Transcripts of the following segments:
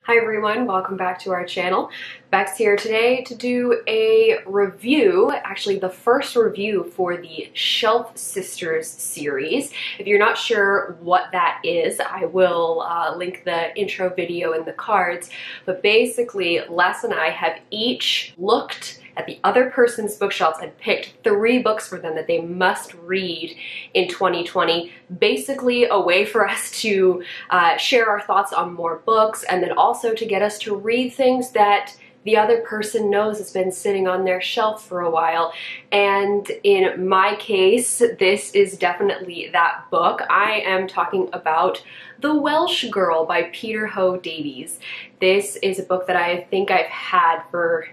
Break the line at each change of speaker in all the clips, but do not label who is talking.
Hi everyone, welcome back to our channel. Bex here today to do a review, actually the first review for the Shelf Sisters series. If you're not sure what that is, I will link the intro video in the cards, but basically Les and I have each looked at the other person's bookshelves and picked 3 books for them that they must read in 2020. Basically a way for us to share our thoughts on more books, and then also to get us to read things that the other person knows has been sitting on their shelf for a while. And in my case, this is definitely that book. I am talking about The Welsh Girl by Peter Ho Davies. This is a book that I think I've had for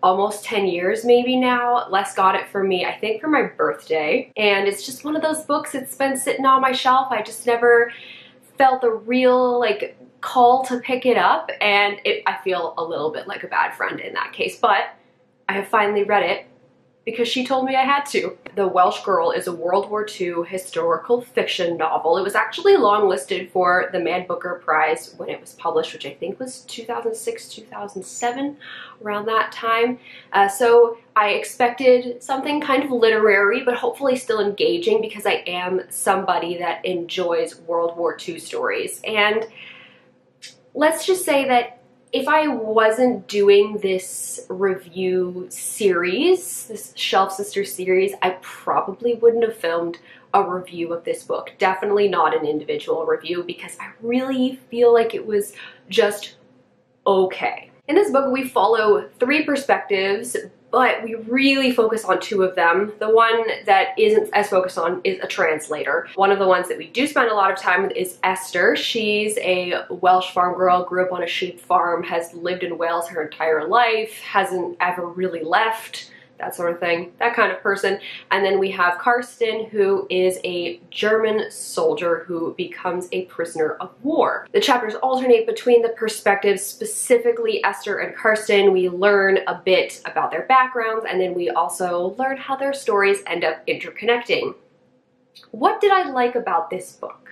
almost 10 years maybe now. Les got it for me, I think for my birthday. And it's just one of those books that's been sitting on my shelf. I just never felt the real call to pick it up, and I feel a little bit like a bad friend in that case, but I have finally read it because she told me I had to. The Welsh Girl is a World War II historical fiction novel. It was actually longlisted for the Man Booker Prize when it was published, which I think was 2006, 2007, around that time. So I expected something kind of literary, but hopefully still engaging, because I am somebody that enjoys World War II stories. And let's just say that if I wasn't doing this review series, this Shelf Sisters series, I probably wouldn't have filmed a review of this book. Definitely not an individual review, because I really feel like it was just okay. In this book, we follow 3 perspectives, but we really focus on 2 of them. The one that isn't as focused on is a translator. One of the ones that we do spend a lot of time with is Esther. She's a Welsh farm girl, grew up on a sheep farm, has lived in Wales her entire life, hasn't ever really left, that sort of thing, that kind of person. And then we have Karsten, who is a German soldier who becomes a prisoner of war. The chapters alternate between the perspectives, specifically Esther and Karsten. We learn a bit about their backgrounds, and then we also learn how their stories end up interconnecting. What did I like about this book?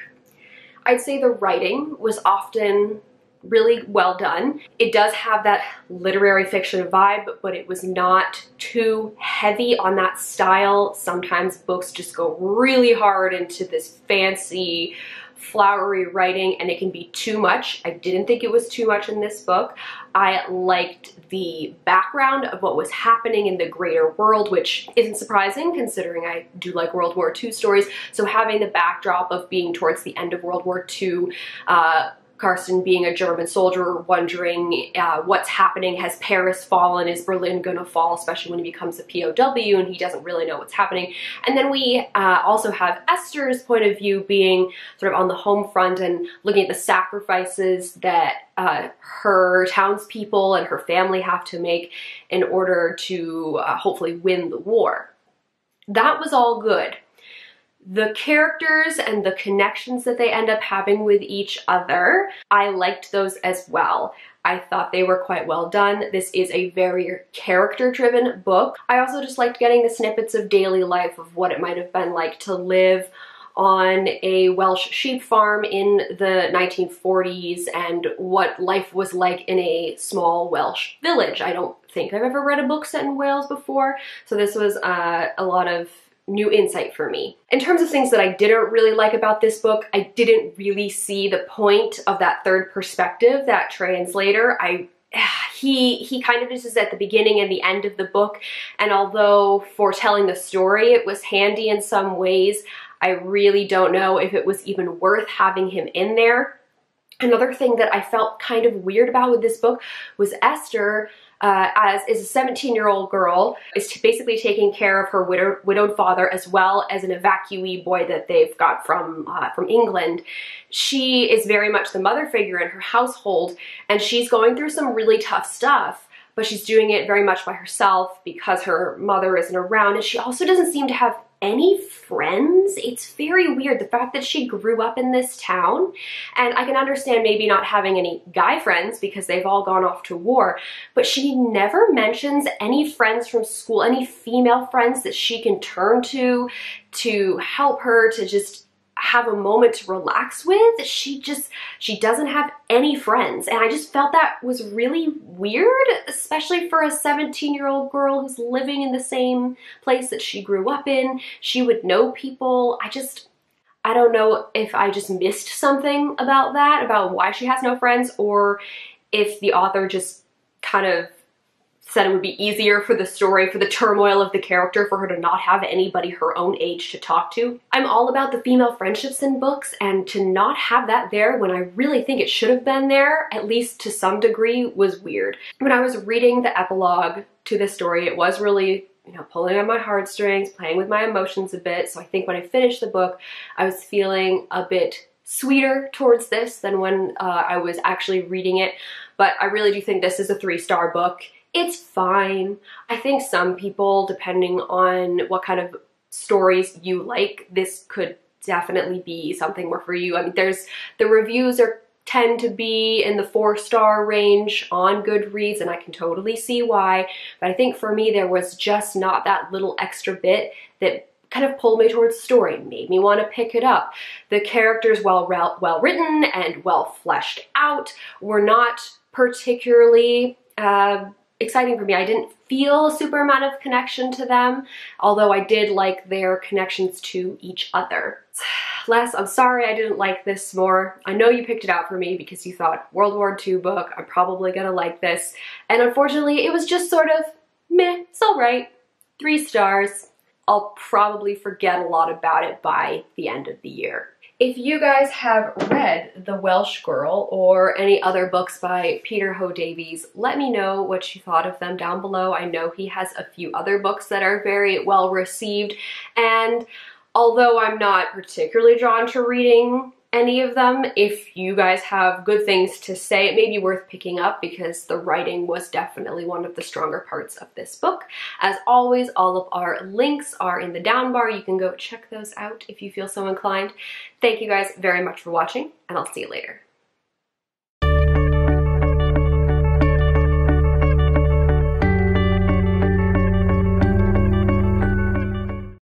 I'd say the writing was often really well done. It does have that literary fiction vibe, but it was not too heavy on that style. Sometimes books just go really hard into this fancy, flowery writing, and it can be too much. I didn't think it was too much in this book. I liked the background of what was happening in the greater world, which isn't surprising considering I do like World War II stories. So having the backdrop of being towards the end of World War II, Karsten being a German soldier, wondering what's happening. Has Paris fallen? Is Berlin gonna fall? Especially when he becomes a POW and he doesn't really know what's happening. And then we also have Esther's point of view, being sort of on the home front and looking at the sacrifices that her townspeople and her family have to make in order to hopefully win the war. That was all good. The characters and the connections that they end up having with each other, I liked those as well. I thought they were quite well done. This is a very character-driven book. I also just liked getting the snippets of daily life of what it might have been like to live on a Welsh sheep farm in the 1940s and what life was like in a small Welsh village. I don't think I've ever read a book set in Wales before, so this was a lot of new insight for me. In terms of things that I didn't really like about this book, I didn't really see the point of that third perspective, that translator. He kind of just is at the beginning and the end of the book, and although for telling the story it was handy in some ways, I really don't know if it was even worth having him in there. Another thing that I felt kind of weird about with this book was Esther, as a 17-year-old girl, is basically taking care of her widowed father, as well as an evacuee boy that they've got from England. She is very much the mother figure in her household, and she's going through some really tough stuff, but she's doing it very much by herself because her mother isn't around, and she also doesn't seem to have any friends. It's very weird, the fact that she grew up in this town, and I can understand maybe not having any guy friends because they've all gone off to war, but she never mentions any friends from school, any female friends that she can turn to help her, to just have a moment to relax with. She doesn't have any friends. And I just felt that was really weird, especially for a 17-year-old girl who's living in the same place that she grew up in. She would know people. I don't know if I just missed something about that, about why she has no friends, or if the author just kind of said it would be easier for the story, for the turmoil of the character, for her to not have anybody her own age to talk to. I'm all about the female friendships in books, and to not have that there when I really think it should have been there, at least to some degree, was weird. When I was reading the epilogue to this story, it was really, you know, pulling on my heartstrings, playing with my emotions a bit. So I think when I finished the book, I was feeling a bit sweeter towards this than when I was actually reading it. But I really do think this is a 3-star book. It's fine. I think some people, depending on what kind of stories you like, this could definitely be something more for you. I mean, the reviews tend to be in the 4-star range on Goodreads, and I can totally see why. But I think for me, there was just not that little extra bit that kind of pulled me towards the story, made me want to pick it up. The characters, well written and well fleshed out, were not particularly exciting for me. I didn't feel a super amount of connection to them, although I did like their connections to each other. Les, I'm sorry I didn't like this more. I know you picked it out for me because you thought World War II book, I'm probably gonna like this. And unfortunately, it was just sort of meh, it's all right. 3 stars. I'll probably forget a lot about it by the end of the year. If you guys have read The Welsh Girl or any other books by Peter Ho Davies, let me know what you thought of them down below. I know he has a few other books that are very well received, and although I'm not particularly drawn to reading any of them, if you guys have good things to say, it may be worth picking up because the writing was definitely one of the stronger parts of this book. As always, all of our links are in the down bar. You can go check those out if you feel so inclined. Thank you guys very much for watching, and I'll see you later.